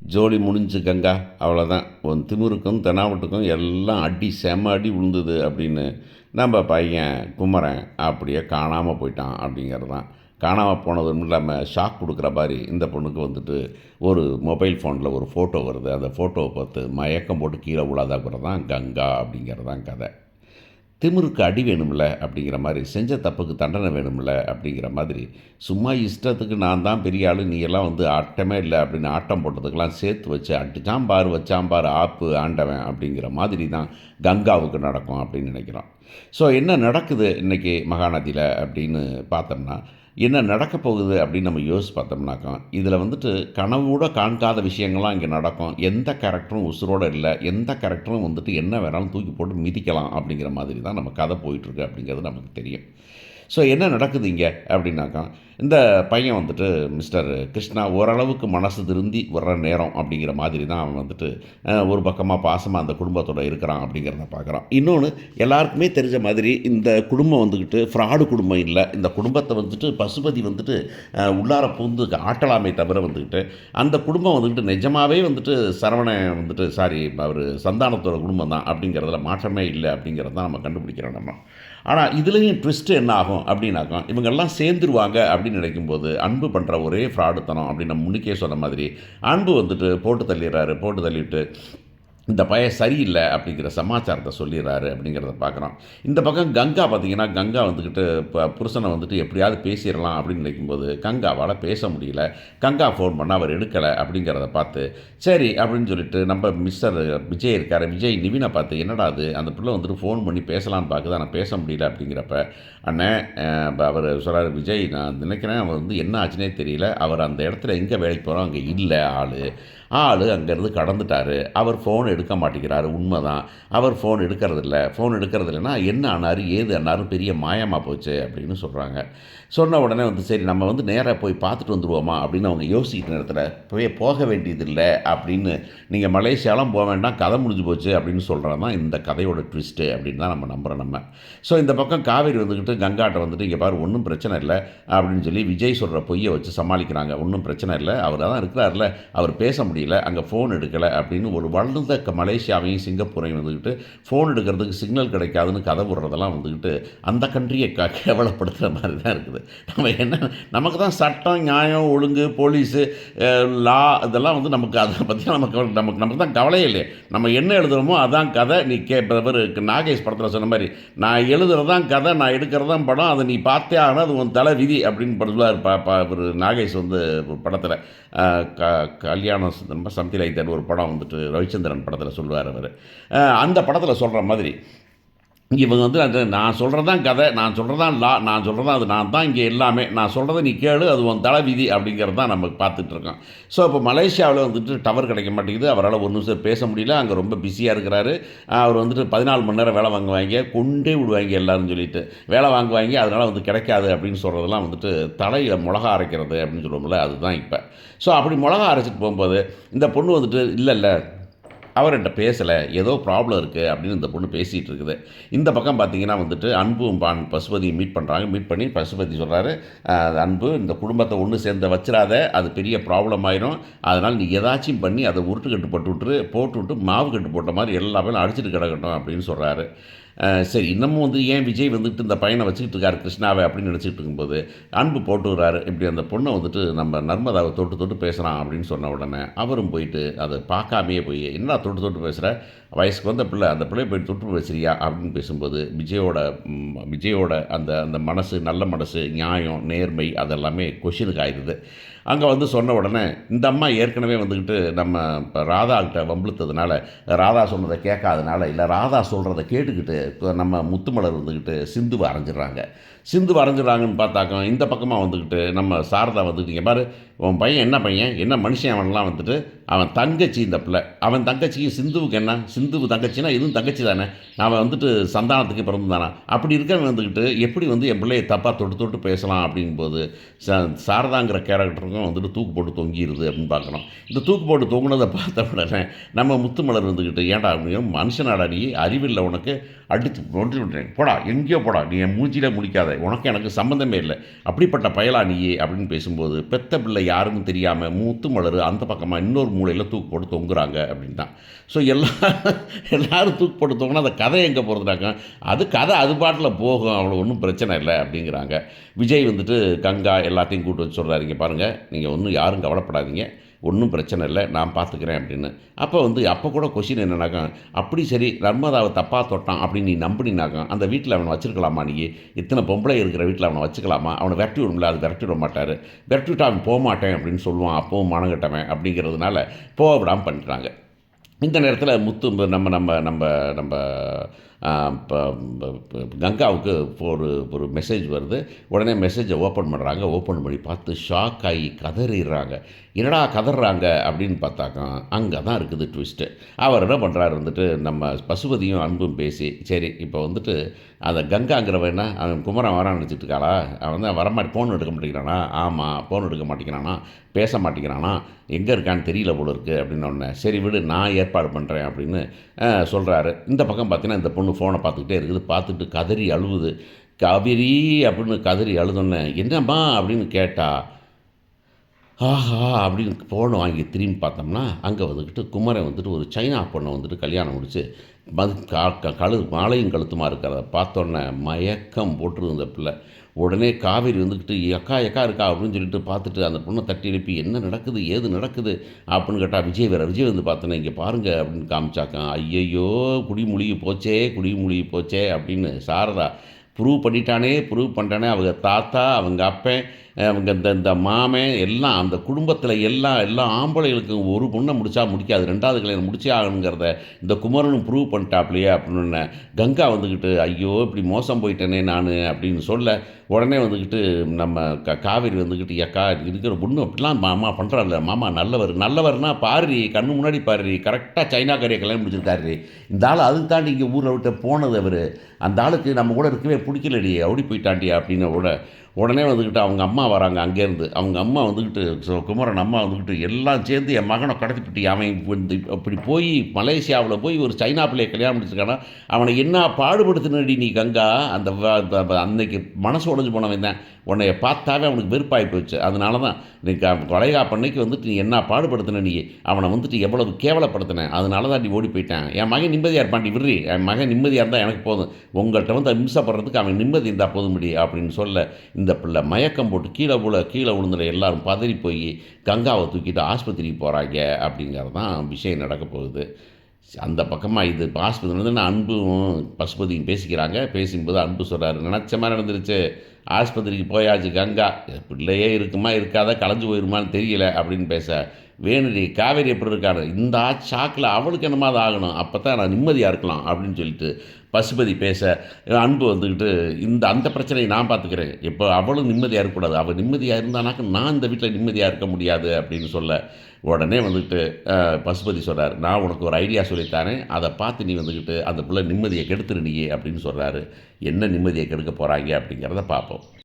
ஜோலி முடிஞ்சு கங்கா, அவ்வளோதான். உன் திமிருக்கும் தெனாவட்டுக்கும் எல்லாம் அடி செம அடி விழுந்தது அப்படின்னு நம்ம பையன் குமரன் அப்படியே காணாமல் போயிட்டான் அப்படிங்கிறது தான். காணாமல் போனதும் இல்லாமல் ஷாக் கொடுக்குற மாதிரி இந்த பொண்ணுக்கு வந்துட்டு ஒரு மொபைல் ஃபோனில் ஒரு ஃபோட்டோ வருது. அந்த ஃபோட்டோவை பார்த்து மயக்கம் போட்டு கீழே விழாதாக்குறது தான் கங்கா அப்படிங்கிறது தான் கதை. திமிருக்கு அடி வேணும்ல அப்படிங்கிற மாதிரி, செஞ்ச தப்புக்கு தண்டனை வேணும்ல அப்படிங்கிற மாதிரி, சும்மா இஷ்டத்துக்கு நான் தான் பெரிய ஆள், நீ எல்லாம் வந்து ஆட்டமே இல்லை அப்படின்னு ஆட்டம் போட்டதுக்கெல்லாம் சேர்த்து வச்சு அடிச்சாம்பார் வச்சாம்பார் ஆப்பு ஆண்டவன் அப்படிங்கிற மாதிரி தான் கங்காவுக்கு நடக்கும் அப்படின்னு நினைக்கிறோம். ஸோ என்ன நடக்குது இன்றைக்கி மகாநதியில் அப்படின்னு பார்த்தோம்னா, என்ன நடக்க போகுது அப்படின்னு நம்ம யோசிச்சு பார்த்தோம்னாக்கா, இதில் வந்துட்டு கனவோட காண்காத விஷயங்கள்லாம் இங்கே நடக்கும். எந்த கேரக்டரும் உசுரோடு இல்லை, எந்த கேரக்டரும் வந்துட்டு என்ன வேணாலும் தூக்கி போட்டு மிதிக்கலாம் அப்படிங்கிற மாதிரி தான் நம்ம கதை போயிட்டுருக்கு அப்படிங்கிறது நமக்கு தெரியும். ஸோ என்ன நடக்குது இங்கே அப்படின்னாக்கா, இந்த பையன் வந்துட்டு மிஸ்டர் கிருஷ்ணா ஓரளவுக்கு மனசு திருந்தி வர்ற நேரம் அப்படிங்கிற மாதிரி தான் அவன் வந்துட்டு ஒரு பக்கமாக பாசமாக அந்த குடும்பத்தோடு இருக்கிறான் அப்படிங்கிறத பார்க்குறான். இன்னொன்று, எல்லாருக்குமே தெரிஞ்ச மாதிரி இந்த குடும்பம் வந்துக்கிட்டு ஃப்ராடு குடும்பம் இல்லை. இந்த குடும்பத்தை வந்துட்டு பசுபதி வந்துட்டு உள்ளார பூந்து ஆட்டலாமே தவிர வந்துக்கிட்டு அந்த குடும்பம் வந்துக்கிட்டு நிஜமாகவே வந்துட்டு சரவணன் வந்துட்டு அவர் சந்தானத்தோட குடும்பம் தான் அப்படிங்கிறதுல மாற்றமே இல்லை அப்படிங்கிறத தான் நம்ம கண்டுபிடிக்கிறோம் நம்ம. ஆனால் இதுலேயும் ட்விஸ்ட்டு என்ன ஆகும் அப்படின்னாக்கா, இவங்கெல்லாம் சேர்ந்துருவாங்க அப்படின்னு நினைக்கும்போது அன்பு பண்ணுற ஒரே ஃப்ராடுத்தனம் அப்படின்னு நம்ம முன்னுக்கே சொன்ன மாதிரி, அன்பு வந்துட்டு போட்டு தள்ளிடுறாரு. போட்டு தள்ளிவிட்டு இந்த பையன் சரியில்லை அப்படிங்கிற சமாச்சாரத்தை சொல்லிடுறாரு அப்படிங்கிறத பார்க்குறோம். இந்த பக்கம் கங்கா பார்த்திங்கன்னா, கங்கா வந்துக்கிட்டு புருஷனை வந்துட்டு எப்படியாவது பேசிடலாம் அப்படின்னு நினைக்கும்போது கங்காவால் பேச முடியல. கங்கா ஃபோன் பண்ணால் அவர் எடுக்கலை அப்படிங்கிறத பார்த்து, சரி அப்படின்னு சொல்லிட்டு நம்ம மிஸ்டர் விஜய் இருக்கார், விஜய் நிவினை பார்த்து, என்னடா அது அந்த பிள்ளை வந்துட்டு ஃபோன் பண்ணி பேசலான்னு பார்க்குது, ஆனால் பேச முடியல அப்படிங்கிறப்ப, அண்ணன் அவர் சொல்கிறார், விஜய் நான் நினைக்கிறேன் அவர் வந்து என்ன ஆச்சுனே தெரியல, அவர் அந்த இடத்துல எங்கே வேலைக்கு போகிறோம் அங்கே இல்லை அங்கேருந்து கடந்துட்டார், அவர் ஃபோன் எடுக்க மாட்டேங்கிறாரு. உண்மைதான், அவர் ஃபோன் எடுக்கிறதில்லைன்னா என்ன ஆனார் ஏது ஆனாரும் பெரிய மாயமாக போச்சு அப்படின்னு சொல்கிறாங்க. சொன்ன உடனே வந்து சரி நம்ம வந்து நேராக போய் பார்த்துட்டு வந்துடுவோமா அப்படின்னு அவங்க யோசிக்கிற நேரத்தில் போக வேண்டியதில்லை அப்படின்னு, நீங்கள் மலேசியாலாம் போக வேண்டாம், கதை முடிஞ்சு போச்சு அப்படின்னு சொல்கிறது தான் இந்த கதையோட ட்விஸ்ட்டு அப்படின்னு தான் நம்ம நம்புகிறோம் நம்ம. ஸோ இந்த பக்கம் காவேரி வந்துக்கிட்டு கங்காட்டை வந்துட்டு, இங்கே பாரு ஒன்றும் பிரச்சனை இல்லை அப்படின்னு சொல்லி விஜய் சொல்கிற பொய்யை வச்சு சமாளிக்கிறாங்க. ஒன்றும் பிரச்சனை இல்லை, அவர் தான் இருக்கிறார்ல, அவர் பேச முடியல, அங்கே ஃபோன் எடுக்கலை அப்படின்னு ஒரு வளர்ந்த மலேசியாவையும் சிங்கப்பூரையும் வந்துக்கிட்டு ஃபோன் எடுக்கிறதுக்கு சிக்னல் கிடைக்காதுன்னு கதை விடுறதெல்லாம் வந்துக்கிட்டு அந்த கண்ட்ரியை கேவலப்படுத்துகிற மாதிரி தான் இருக்குது. நம்ம என்ன, நமக்கு தான் சட்டம் நியாயம் ஒழுங்கு போலீஸு லா இதெல்லாம் வந்து நமக்கு அதை பற்றி நமக்கு தான் கவலையே இல்லையே. நம்ம என்ன எழுதுகிறோமோ அதான் கதை. நீ நாகேஷ் படத்தில் சொன்ன மாதிரி, நான் எழுதுகிறதான் கதை, நான் எடுக்கிறதான் படம், அதை நீ பார்த்தே ஆனால் அது உன் தலை விதி அப்படின்னு சொல்லுவார் ஒரு நாகேஷ் வந்து படத்தில் கல்யாணம் சம்திங் லைக் தட் ஒரு படம் வந்துட்டு ரவிச்சந்திரன் படத்தில் சொல்லுவார் அவர். அந்த படத்தில் சொல்கிற மாதிரி இவங்க வந்து அந்த நான் சொல்கிறது தான் கதை, நான் சொல்கிறது தான் லா, நான் சொல்கிறது தான் அது, நான் தான் இங்கே எல்லாமே, நான் சொல்கிறத நீ கேளு, அது உன் தலை விதி அப்படிங்கிறது தான் நம்ம பார்த்துட்ருக்கோம். ஸோ இப்போ மலேசியாவில் வந்துட்டு டவர் கிடைக்க மாட்டேங்குது, அவரால் ஒரு நிமிஷம் பேச முடியல, அங்கே ரொம்ப பிஸியாக இருக்கிறாரு. அவர் வந்துட்டு 14 மணி நேரம் வேலை வாங்குவாங்க, கொண்டே விடுவாங்க எல்லோரும் சொல்லிட்டு வேலை வாங்குவாங்க, அதனால் வந்து கிடைக்காது அப்படின்னு சொல்கிறதெல்லாம் வந்துட்டு தலையில் மிளகா அரைக்கிறது அப்படின்னு சொல்லுவோம்ல, அதுதான் இப்போ. ஸோ அப்படி மிளகா அரைச்சிட்டு போகும்போது இந்த பொண்ணு வந்துட்டு இல்லை அவர் என்கிட்ட பேசலை, ஏதோ ப்ராப்ளம் இருக்குது அப்படின்னு இந்த பொண்ணு பேசிகிட்டு இருக்குது. இந்த பக்கம் பார்த்திங்கன்னா வந்துட்டு அன்பும் பசுபதியும் மீட் பண்ணுறாங்க. மீட் பண்ணி பசுபதி சொல்கிறாரு, அன்பு இந்த குடும்பத்தை ஒன்று சேர்ந்த வச்சிடாத, அது பெரிய ப்ராப்ளம் ஆயிரும், அதனால் நீ ஏதாச்சும் பண்ணி அதை உருட்டு கட்டு போட்டுவிட்டு மாவு கட்டு போட்ட மாதிரி எல்லாமே அடிச்சுட்டு கிடக்கட்டும் அப்படின்னு சொல்கிறாரு. சரி இன்னமும் வந்து ஏன் விஜய் வந்துட்டு இந்த பையனை வச்சுக்கிட்டு இருக்காரு கிருஷ்ணாவை அப்படின்னு நினச்சிக்கிட்டு இருக்கும்போது அன்பு போட்டுக்கிறாரு, இப்படி அந்த பொண்ணை வந்துட்டு நம்ம நர்மதாவை தொட்டு பேசுகிறான் அப்படின்னு சொன்ன உடனே அவரும் போயிட்டு அதை பார்க்காமையே போய், என்ன தொட்டு பேசுகிற, வயசுக்கு வந்த பிள்ளை, அந்த பிள்ளையை போய் தொட்டு பேசுறியா அப்படின்னு பேசும்போது விஜயோட அந்த அந்த மனசு, நல்ல மனசு, நியாயம், நேர்மை அதெல்லாமே கொஷினுக்கு ஆயிடுது. அங்கே வந்து சொன்ன உடனே இந்த அம்மா ஏற்கனவே வந்துக்கிட்டு நம்ம இப்போ ராதாக்கிட்ட வம்பிழுத்ததுனால, ராதா சொன்னதை கேட்காதனால, இல்லை ராதா சொல்கிறத கேட்டுக்கிட்டு நம்ம முத்துமலர் வந்துக்கிட்டு சிந்துவை அரைஞ்சிடறாங்கன்னு பார்த்தாக்கா, இந்த பக்கமாக வந்துக்கிட்டு நம்ம சாரதா வந்துக்கிட்டு, இங்கே பாரு உன் பையன் என்ன மனுஷன் அவன்லாம் வந்துட்டு, அவன் தங்கச்சி இந்த பிள்ளை, அவன் தங்கச்சிக்கு சிந்துவுக்கு என்ன, சிந்துவு தங்கச்சின்னா இதுவும் தங்கச்சி தானே, அவன் வந்துட்டு சந்தானத்துக்கு பிறந்து தானே, அப்படி இருக்கவன் வந்துக்கிட்டு எப்படி வந்து என் பிள்ளையை தப்பாக தொட்டு பேசலாம் அப்படிங்கும்போது சாரதாங்கிற கேரக்டருக்கும் பக்கம் வந்துட்டு தூக்கு போட்டு தொங்கிடுது அப்படின்னு பார்க்குறோம். இந்த தூக்கு போட்டு தொங்குனதை பார்த்த உடனே நம்ம முத்துமலர் வந்துக்கிட்டு, ஏன்டா அப்படியும் மனுஷனாடா நீ, அறிவில்லை உனக்கு, அடித்து ஒன்று விட்றேன், போடா எங்கேயோ போடா, நீ என் மூஞ்சியில முடிக்காத, உனக்கு எனக்கு சம்மந்தமே இல்லை, அப்படிப்பட்ட பயலா நீயே அப்படின்னு பேசும்போது, பெத்த பிள்ளை யாருன்னு தெரியாமல் முத்துமலர் அந்த பக்கமாக இன்னொரு மூலையில் தூக்கு போட்டு தொங்குறாங்க அப்படின்னு தான். ஸோ எல்லாரும் தூக்கு போட்டு தொங்குனா அந்த கதை எங்கே போகிறதுனாக்கா, அது கதை அது பாட்டில் போகும், அவ்வளோ ஒன்றும் பிரச்சனை இல்லை அப்படிங்கிறாங்க. விஜய் வந்துட்டு கங்கா எல்லாத்தையும் கூட்டு வச்சு சொல்கிறாரு, இங்கே பாருங்கள், நீங்கள் ஒன்றும் யாரும் கவலைப்படாதீங்க, ஒன்றும் பிரச்சனை இல்லை, நான் பார்த்துக்கிறேன் அப்படின்னு. அப்போ கூட கொஷின் என்னன்னாக்கா, அப்படி சரி நர்மதாவை தப்பாக தொட்டான் அப்படின்னு நீ நம்பினாக்கா, அந்த வீட்டில் அவனை வச்சுருக்கலாமா? நீ இத்தனை பொம்பளை இருக்கிற வீட்டில் அவனை வச்சுக்கலாமா? அவனை விரட்டி விடும்ல, அது விரட்டி விட மாட்டார், விரட்டி விட்டு அவன் போக மாட்டேன் அப்படின்னு சொல்லுவான், அப்போவும் மனங்கட்டவன் அப்படிங்கிறதுனால போக விடாமல் பண்ணிட்டாங்க. இந்த நேரத்தில் முத்து நம்ம நம்ம நம்ம நம்ம இப்போ கங்காவுக்கு ஒரு மெசேஜ் வருது. உடனே மெசேஜை ஓப்பன் பண்ணுறாங்க. ஓப்பன் பண்ணி பார்த்து ஷாக் ஆகி கதறிடுறாங்க. என்னடா கதறாங்க அப்படின்னு பார்த்தாக்கா, அங்கே தான் இருக்குது ட்விஸ்ட்டு. அவர் என்ன பண்ணுறாரு வந்துட்டு, நம்ம பசுபதியும் அன்பும் பேசி, சரி இப்போ வந்துட்டு அந்த கங்காங்கிறவன்னா அவன் குமரன் வரான்னு நினச்சிட்டு இருக்காளா, அவன் தான் வரமாட்டி ஃபோன் எடுக்க மாட்டேங்கிறானா, ஆமாம் ஃபோன் எடுக்க மாட்டேங்கிறானா, பேச மாட்டேங்கிறானா, எங்கே இருக்கான்னு தெரியல போல இருக்குது அப்படின்னு ஒன்று, சரி விடு நான் ஏற்பாடு பண்ணுறேன் அப்படின்னு சொல்கிறாரு. இந்த பக்கம் பார்த்தீங்கன்னா இந்த பொண்ணு ஃபோனை பார்த்துக்கிட்டே இருக்குது. பார்த்துட்டு கதறி அழுவுது. காவேரி அப்படின்னு கதறி அழுதோன்னே, என்னம்மா அப்படின்னு கேட்டால், ஆஹா அப்படின்னு ஃபோனை வாங்கி திரும்பி பார்த்தோம்னா, அங்கே வந்துக்கிட்டு குமரன் வந்துட்டு ஒரு சைனா பொண்ணை வந்துட்டு கல்யாணம் முடிச்சு மாலையும் கழுத்துமா இருக்கிறத பார்த்தோன்னே மயக்கம் போட்டுருந்த பிள்ளை. உடனே காவேரி வந்துக்கிட்டு எக்கா எக்கா இருக்கா அப்படின்னு சொல்லிட்டு பார்த்துட்டு அந்த பொண்ணை தட்டி எழுப்பி, என்ன நடக்குது ஏது நடக்குது அப்படின்னு கேட்டால், விஜய் வந்து பார்த்தோன்னே, இங்கே பாருங்கள் அப்படின்னு காமிச்சாக்கான். ஐயையோ குடி முழுகி போச்சே அப்படின்னு சாரதா ப்ரூவ் பண்ணிட்டானே அவங்க தாத்தா, அவங்க அப்பன், அவங்க இந்த மாமன் எல்லாம் அந்த குடும்பத்தில் எல்லா ஆம்பளைகளுக்கும் ஒரு பொண்ணை முடிச்சா முடிக்காது, ரெண்டாவது கல்யாணம் முடிச்சே ஆகணுங்கிறத இந்த குமரனும் ப்ரூவ் பண்ணிட்டாப்லையே அப்படின்னு கங்கா வந்துக்கிட்டு, ஐயோ இப்படி மோசம் போயிட்டேனே நான் அப்படின்னு சொல்ல, உடனே வந்துக்கிட்டு நம்ம காவேரி வந்துக்கிட்டு, எக்கா இருக்கிற பொண்ணு அப்படிலாம் மாமா பண்ணுறாருல்ல, மாமா நல்லவர்னா பாரு, கண்ணு முன்னாடி பாரு, கரெக்டாக சைனாக்காரியை கல்யாணம் முடிச்சிருக்காரு, இந்த ஆள் அதுக்கு தாண்டி இங்கே ஊரை விட்டு போனது அவர், அந்த ஆளுக்கு நம்ம கூட இருக்கவே பிடிக்கலடி, அப்படி போயிட்டாண்டி அப்படின்னு உடனே வந்துக்கிட்டு அவங்க அம்மா வராங்க அங்கேருந்து. அவங்க அம்மா வந்துக்கிட்டு, குமரன் அம்மா வந்துக்கிட்டு, எல்லாம் சேர்ந்து என் மகனை கடத்திப்பிட்டு, அவன் வந்து அப்படி போய் மலேசியாவில் போய் ஒரு சைனா பிள்ளையை கல்யாணம் முடிச்சிருக்கானா, அவனை என்ன பாடுபடுத்தினடி நீ கங்கா, அந்த அன்னைக்கு மனசு உடஞ்சி போனவன் தான், உன்னைய பார்த்தாவே அவனுக்கு வெறுப்பாகி போச்சு. அதனால தான் நீ கொலைகாப்பன்னைக்கு வந்துட்டு நீ என்ன பாடுபடுத்தின, நீ அவனை வந்துட்டு எவ்வளவு கேவலப்படுத்தினேன், அதனால தான் நீ ஓடி போயிட்டேன், என் மகன் நிம்மதியாக இருப்பான், விடுறி, என் மகன் நிம்மதியாக இருந்தால் எனக்கு போதும், உங்கள்கிட்ட வந்து இம்சப்படுறதுக்கு அவன் நிம்மதி இருந்தால் போதும் முடி அப்படின்னு சொல்ல, இந்த பிள்ளை மயக்கம் போட்டு கீழே விழுந்துட எல்லாரும் பதறி போய் கங்காவை தூக்கிட்டு ஆஸ்பத்திரிக்கு போகிறாங்க அப்படிங்கிறது தான் விஷயம் நடக்க போகுது. அந்த பக்கமாக இது ஆஸ்பத்திரி வந்து அன்பும் பசுபதியும் பேசும்போது அன்பு சொல்கிறாரு, நினச்ச மாதிரி நடந்துருச்சு, ஆஸ்பத்திரிக்கு போயாச்சு கங்கா, பிள்ளையே இருக்குமா இருக்காத கலைஞ்சு போயிருமான்னு தெரியல அப்படின்னு பேச, வேணுடி காவேரி எப்படி இருக்காரு, இந்த ஷாக்கில் அவளுக்கு என்னமா அது ஆகணும், அப்போ தான் நான் நிம்மதியாக இருக்கலாம் அப்படின்னு சொல்லிட்டு பசுபதி பேச, அன்பு வந்துக்கிட்டு, அந்த பிரச்சனையை நான் பார்த்துக்கிறேன், இப்போ அவளும் நிம்மதியாக இருக்கக்கூடாது, அவள் நிம்மதியாக இருந்தானாக்க நான் இந்த வீட்டில் நிம்மதியாக இருக்க முடியாது அப்படின்னு சொல்ல, உடனே வந்துக்கிட்டு பசுபதி சொல்கிறார், நான் உனக்கு ஒரு ஐடியா சொல்லித்தானே, அதை பார்த்து நீ வந்துக்கிட்டு அந்த பிள்ளை நிம்மதியை கெடுத்துரு நீ அப்படின்னு சொல்கிறாரு. என்ன நிம்மதியை கெடுக்க போகிறாங்க அப்படிங்கிறத பார்ப்போம்.